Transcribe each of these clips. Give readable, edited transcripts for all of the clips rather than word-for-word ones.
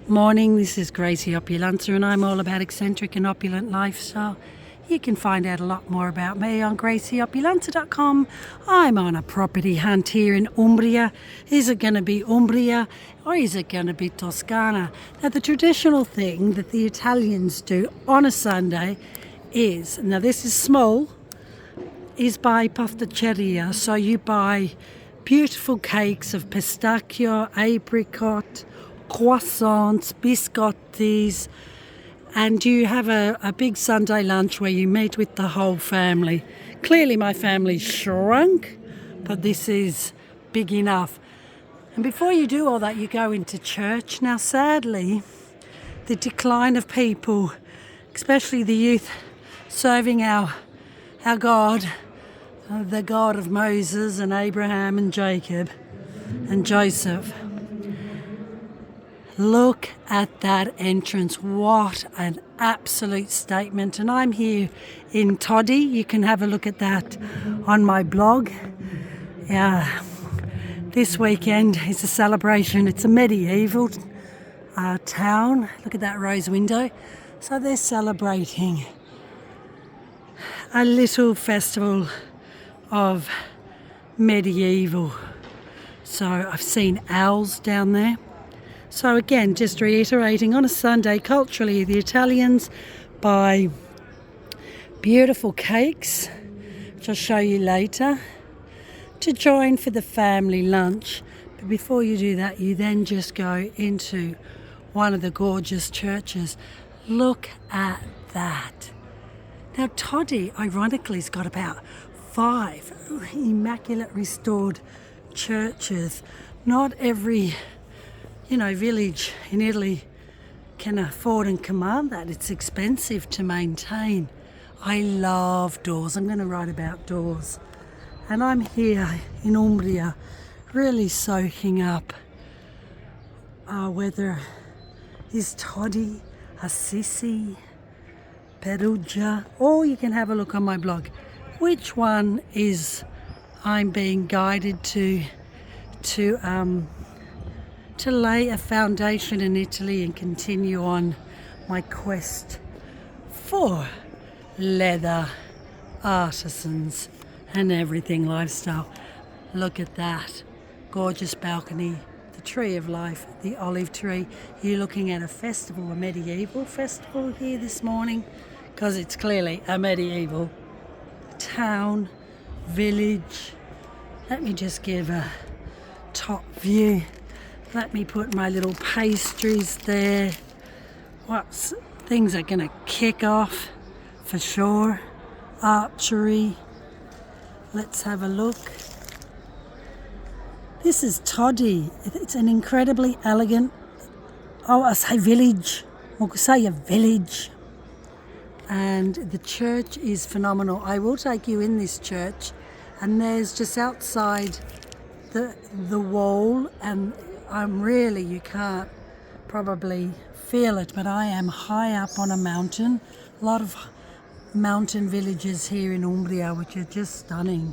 Morning, this is Gracie Opulenza and I'm all about eccentric and opulent lifestyle. You can find out a lot more about me on gracieopulenza.com. I'm on a property hunt here in Umbria. Is it going to be Umbria or is it going to be Toscana? Now the traditional thing that the Italians do on a Sunday is, now this is small, is buy pasticceria. So you buy beautiful cakes of pistachio, apricot, croissants, biscottis, and you have a big Sunday lunch where you meet with the whole family. Clearly my family's shrunk, but this is big enough. And before you do all that, you go into church. Now sadly, the decline of people, especially the youth, serving our God, the God of Moses and Abraham and Jacob and Joseph. Look at that entrance. What an absolute statement. And I'm here in Todi. You can have a look at that on my blog. This weekend is a celebration. It's a medieval town. Look at that rose window. So they're celebrating a little festival of medieval. So I've seen owls down there. So again, just reiterating, on a Sunday, culturally, the Italians buy beautiful cakes, which I'll show you later, to join for the family lunch. But before you do that, you then just go into one of the gorgeous churches. Look at that. Now, Todi, ironically, has got about 5 immaculate restored churches. Not every village in Italy can afford and command that. It's expensive to maintain. I love doors. I'm going to write about doors. And I'm here in Umbria, really soaking up whether is Todi, Assisi, Perugia, or you can have a look on my blog. Which one is I'm being guided to lay a foundation in Italy and continue on my quest for leather, artisans and everything lifestyle. Look at that gorgeous balcony, the tree of life, the olive tree. You're looking at a festival, a medieval festival here this morning, because it's clearly a medieval town, village. Let me just give a top view. Let me put my little pastries there. Things are going to kick off for sure. Archery. Let's have a look. This is Todi. It's an incredibly elegant, I say village. I could say a village. And the church is phenomenal. I will take you in this church, and there's just outside the wall, and you can't probably feel it, but I am high up on a mountain. A lot of mountain villages here in Umbria, which are just stunning.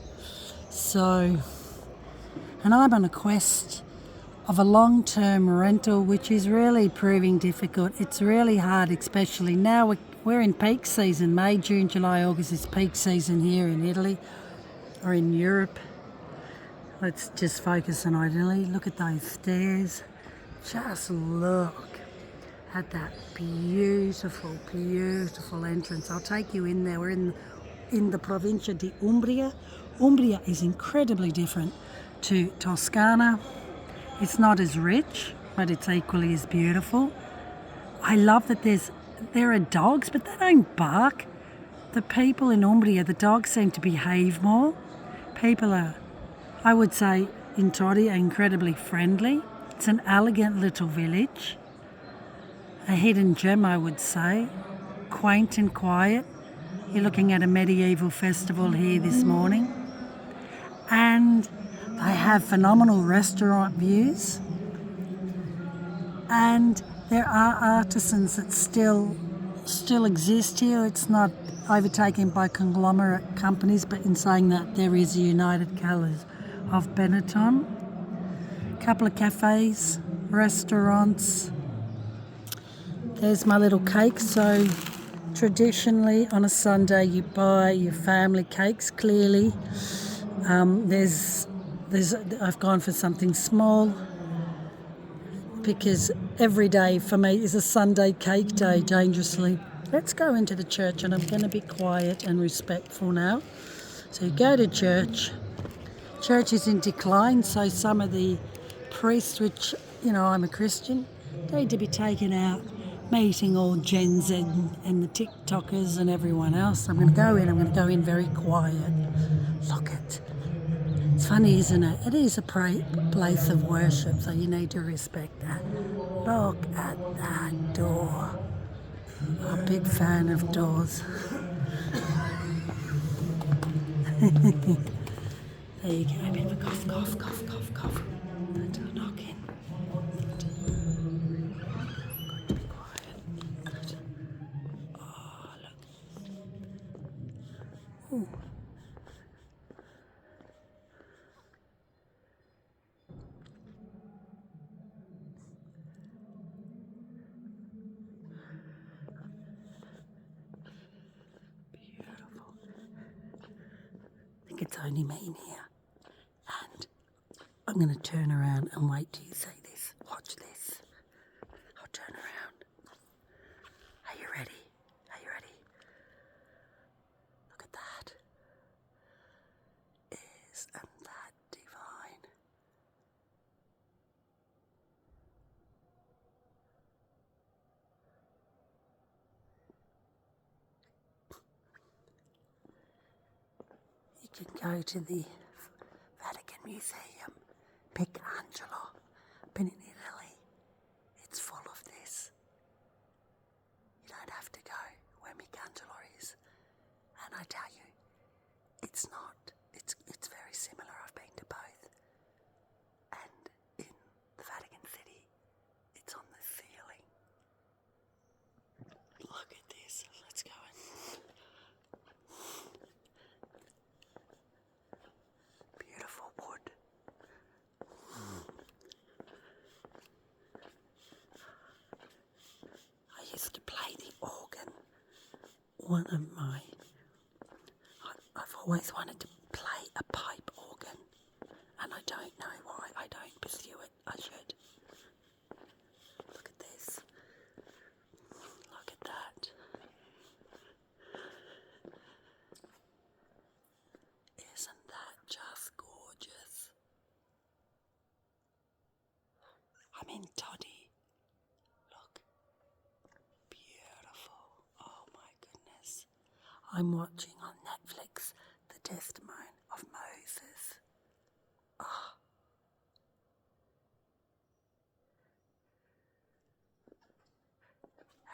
So, and I'm on a quest of a long-term rental, which is really proving difficult. It's really hard, especially now we're in peak season. May, June, July, August is peak season here in Italy or in Europe. Let's just focus on Italy. Look at those stairs. Just look at that beautiful, beautiful entrance. I'll take you in there. We're in the Provincia di Umbria. Umbria is incredibly different to Toscana. It's not as rich, but it's equally as beautiful. I love that there are dogs, but they don't bark. The people in Umbria, the dogs seem to behave more. People are, I would say, in Todi, are incredibly friendly. It's an elegant little village. A hidden gem, I would say. Quaint and quiet. You're looking at a medieval festival here this morning. And they have phenomenal restaurant views. And there are artisans that still exist here. It's not overtaken by conglomerate companies, but in saying that, there is a United Colours of Benetton. A couple of cafes, restaurants, There's my little cake. So traditionally on a Sunday you buy your family cakes. Clearly, I've gone for something small because every day for me is a Sunday cake day, dangerously. Let's go into the church, and I'm going to be quiet and respectful now. So you go to church. Church is in decline, so some of the priests, which, I'm a Christian, need to be taken out, meeting all Gen Z and the TikTokers and everyone else. I'm going to go in very quiet. Look it. It's funny, isn't it? It is a place of worship, so you need to respect that. Look at that door. I'm a big fan of doors. There you go, a bit of a cough, cough, cough, cough, cough. Don't knock in. Got to be quiet. Good. Oh, look. Ooh. Beautiful. I think it's only me in here. And I'm going to turn around and wait till you say this. Watch this. I'll turn around. Are you ready? Are you ready? Look at that. Isn't that divine? You can go to the Vatican Museum, Michelangelo. Been in Italy. It's full of this. You don't have to go where Michelangelo is. And I tell you, it's not. It's very similar. I've been to both. And in the Vatican City, it's on the ceiling. Look at this. Let's go in. Beautiful wood. I used to play the organ. I've always wanted to play a pipe organ, and I don't know why I don't pursue it. I should. Look at this. Look at that. Isn't that just gorgeous? I'm in Todi. Look. Beautiful. Oh my goodness. I'm watching on Netflix the testimony of Moses. Oh.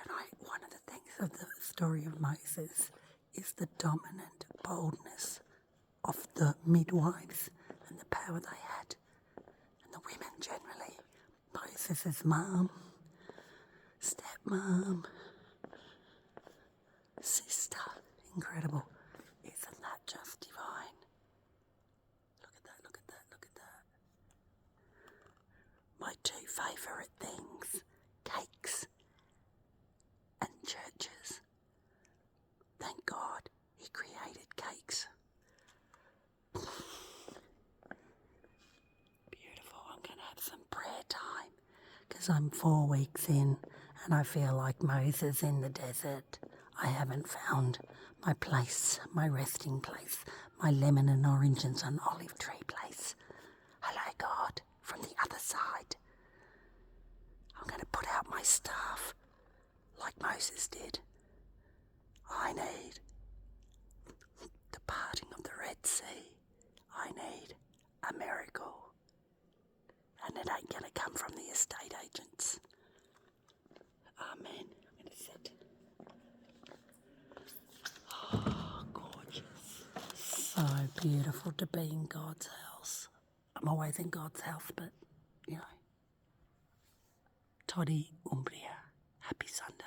And one of the things of the story of Moses is the dominant boldness of the midwives and the power they had, and the women generally. Moses' mum, stepmom, sister, incredible. Isn't that just divine? Look at that, look at that, look at that. My two favourite things, cakes and churches. Thank God he created cakes. Beautiful. I'm going to have some prayer time because I'm 4 weeks in and I feel like Moses in the desert. I haven't found my place, my resting place, my lemon and orange and an olive tree place. Hello, God, from the other side. I'm going to put out my staff like Moses did. I need the parting of the Red Sea. I need a miracle. And it ain't going to come from the estate agents. Amen. I'm going to sit. Oh, gorgeous. So beautiful to be in God's house. I'm always in God's house, but, Todi, Umbria. Happy Sunday.